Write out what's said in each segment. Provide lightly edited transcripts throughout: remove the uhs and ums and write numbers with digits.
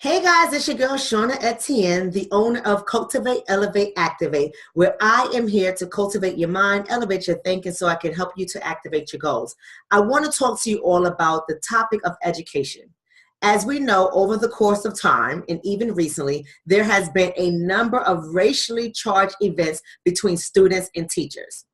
Hey guys, it's your girl Shonna Etienne, the owner of Cultivate, Elevate, Activate, where I am here to cultivate your mind, elevate your thinking so I can help you to activate your goals. I want to talk to you all about the topic of education. As we know, over the course of time, and even recently, there has been a number of racially charged events between students and teachers.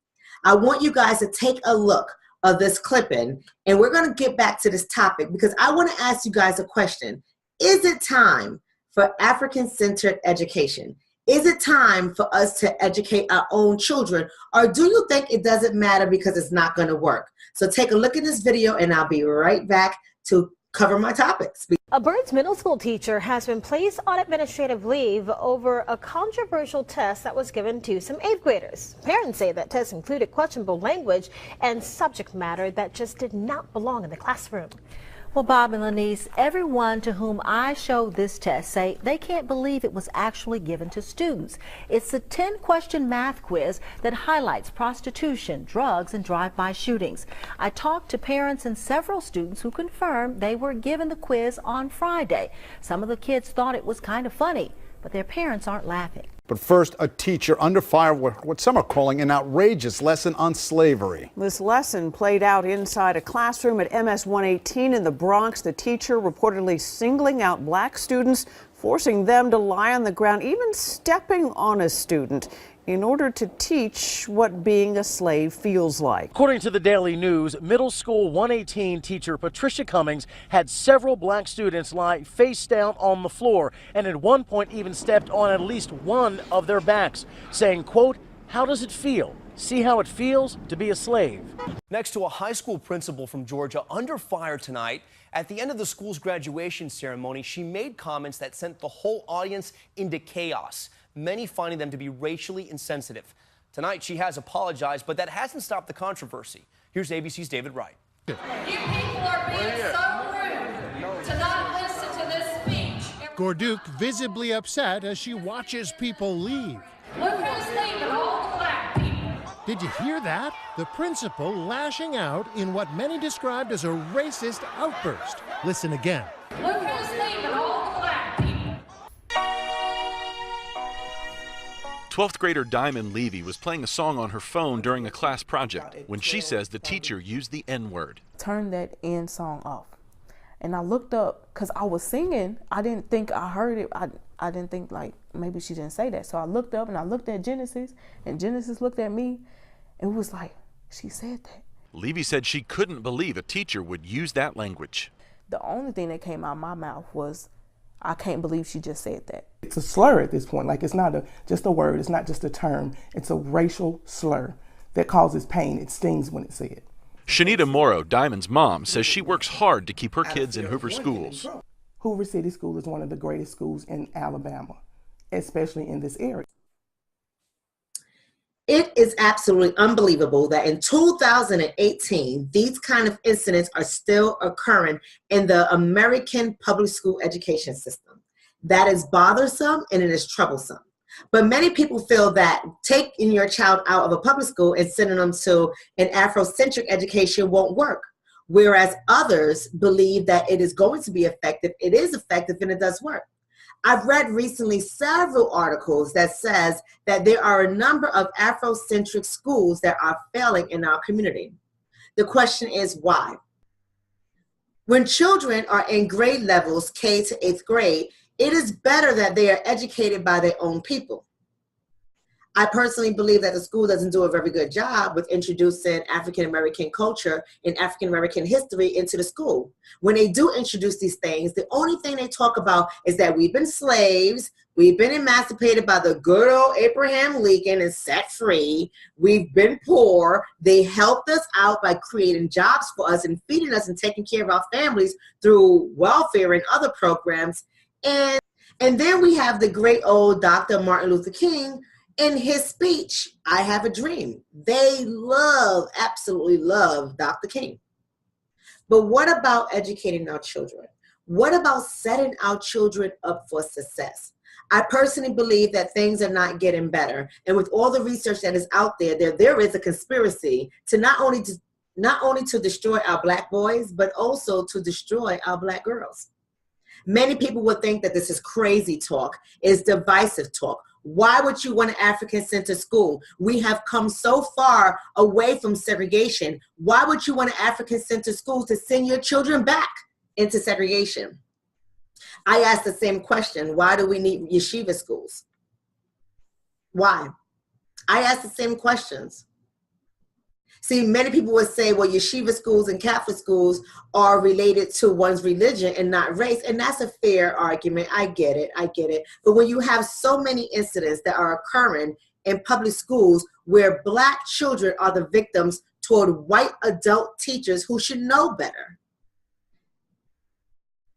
I want you guys to take a look of this clipping, and we're going to get back to this topic because I want to ask you guys a question. Is it time for African-centered education? Is it time for us to educate our own children? Or do you think it doesn't matter because it's not going to work? So take a look at this video and I'll be right back to cover my topics. A Burns Middle School teacher has been placed on administrative leave over a controversial test that was given to some 8th graders. Parents say that test included questionable language and subject matter that just did not belong in the classroom. Well, Bob and Lenise, everyone to whom I showed this test say they can't believe it was actually given to students. It's a 10-question math quiz that highlights prostitution, drugs, and drive-by shootings. I talked to parents and several students who confirmed they were given the quiz on Friday. Some of the kids thought it was kind of funny, but their parents aren't laughing. But first, a teacher under fire with what some are calling an outrageous lesson on slavery. This lesson played out inside a classroom at MS 118 in the Bronx. The teacher reportedly singling out black students, forcing them to lie on the ground, even stepping on a student in order to teach what being a slave feels like. According to the Daily News, middle school 118 teacher Patricia Cummings had several black students lie face down on the floor and at one point even stepped on at least one of their backs, saying, quote, "How does it feel? See how it feels to be a slave." Next to a high school principal from Georgia under fire tonight. At the end of the school's graduation ceremony, she made comments that sent the whole audience into chaos, many finding them to be racially insensitive. Tonight, she has apologized, but that hasn't stopped the controversy. Here's ABC's David Wright. You people are being so rude to not listen to this speech. Gorduke visibly upset as she watches people leave. Look who's leaving, all the black people. Did you hear that? The principal lashing out in what many described as a racist outburst. Listen again. Look who's leaving, all the black people. 12th grader Diamond Levy was playing a song on her phone during a class project when she says the teacher used the N-word. Turn that end song off. And I looked up because I was singing. I didn't think I heard it. I didn't think like maybe she didn't say that. So I looked up and I looked at Genesis and Genesis looked at me and was like, she said that. Levy said she couldn't believe a teacher would use that language. The only thing that came out of my mouth was, I can't believe she just said that. It's a slur at this point. Like, it's not just a word. It's not just a term. It's a racial slur that causes pain. It stings when it's said. Shanita Morrow, Diamond's mom, says she works hard to keep her kids in Hoover schools. Hoover City School is one of the greatest schools in Alabama, especially in this area. It is absolutely unbelievable that in 2018, these kind of incidents are still occurring in the American public school education system. That is bothersome and it is troublesome. But many people feel that taking your child out of a public school and sending them to an Afrocentric education won't work. Whereas others believe that it is going to be effective. It is effective and it does work. I've read recently several articles that says that there are a number of Afrocentric schools that are failing in our community. The question is why? When children are in grade levels, K to 8th grade, it is better that they are educated by their own people. I personally believe that the school doesn't do a very good job with introducing African-American culture and African-American history into the school. When they do introduce these things, the only thing they talk about is that we've been slaves, we've been emancipated by the good old Abraham Lincoln and set free, we've been poor, they helped us out by creating jobs for us and feeding us and taking care of our families through welfare and other programs. And then we have the great old Dr. Martin Luther King. In his speech, I Have a Dream. They absolutely love Dr. King. But what about educating our children? What about setting our children up for success? I personally believe that things are not getting better. And with all the research that is out there, there is a conspiracy to not only to destroy our black boys, but also to destroy our black girls. Many people would think that this is crazy talk, is divisive talk. Why would you want an African-centered school? We have come so far away from segregation. Why would you want an African-centered school to send your children back into segregation? I asked the same question. Why do we need yeshiva schools? Why? I asked the same questions. See, many people would say, well, yeshiva schools and Catholic schools are related to one's religion and not race. And that's a fair argument. I get it. I get it. But when you have so many incidents that are occurring in public schools where Black children are the victims toward white adult teachers who should know better,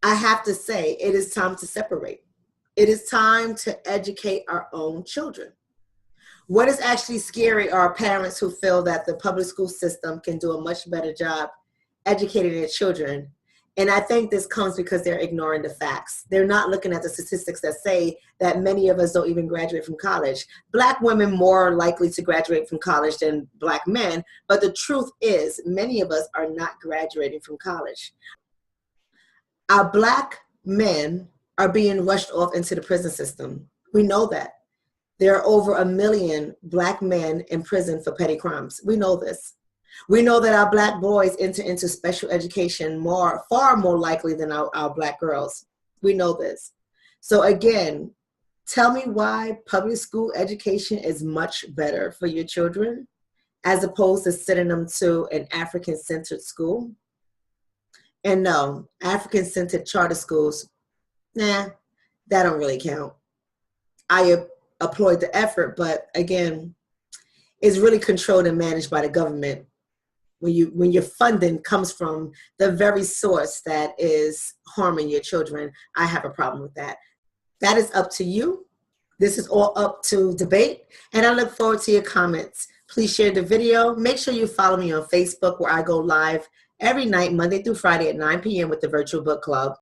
I have to say it is time to separate. It is time to educate our own children. What is actually scary are parents who feel that the public school system can do a much better job educating their children. And I think this comes because they're ignoring the facts. They're not looking at the statistics that say that many of us don't even graduate from college. Black women more likely to graduate from college than Black men, but the truth is many of us are not graduating from college. Our Black men are being rushed off into the prison system. We know that. There are over 1 million Black men in prison for petty crimes. We know this. We know that our Black boys enter into special education far more likely than our Black girls. We know this. So again, tell me why public school education is much better for your children as opposed to sending them to an African-centered school. And no, African-centered charter schools, nah, that don't really count. I applaud the effort, but again, it's really controlled and managed by the government. When your funding comes from the very source that is harming your children, I have a problem with that. That is up to you. This is all up to debate, and I look forward to your comments. Please share the video. Make sure you follow me on Facebook, where I go live every night, Monday through Friday at 9 p.m. with the Virtual Book Club.